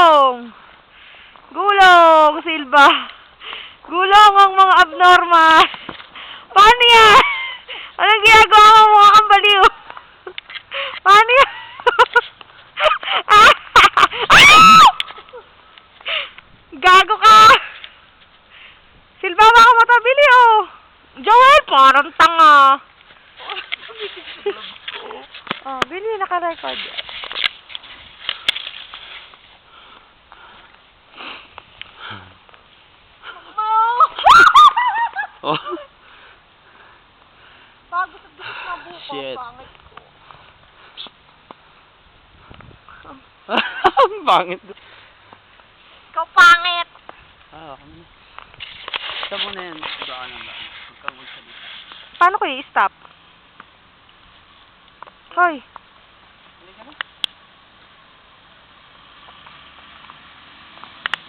Gulong! Gulong, Silva! Gulong ang mga abnormal! Paano yan? Anong ginagawa mo mga kambaliw? Paano yan? Gago ka! Silva, baka matabili oh! Joel, parang tanga! Oh, bili, naka-record. Oh. Bago sa dikit na buko, Shit. pangit ko. Pangit. Ikaw pangit! Okay na. Ito muna yan. Daan ang daan. Huwag kang magsalita. Paano ko i-stop? Hoy!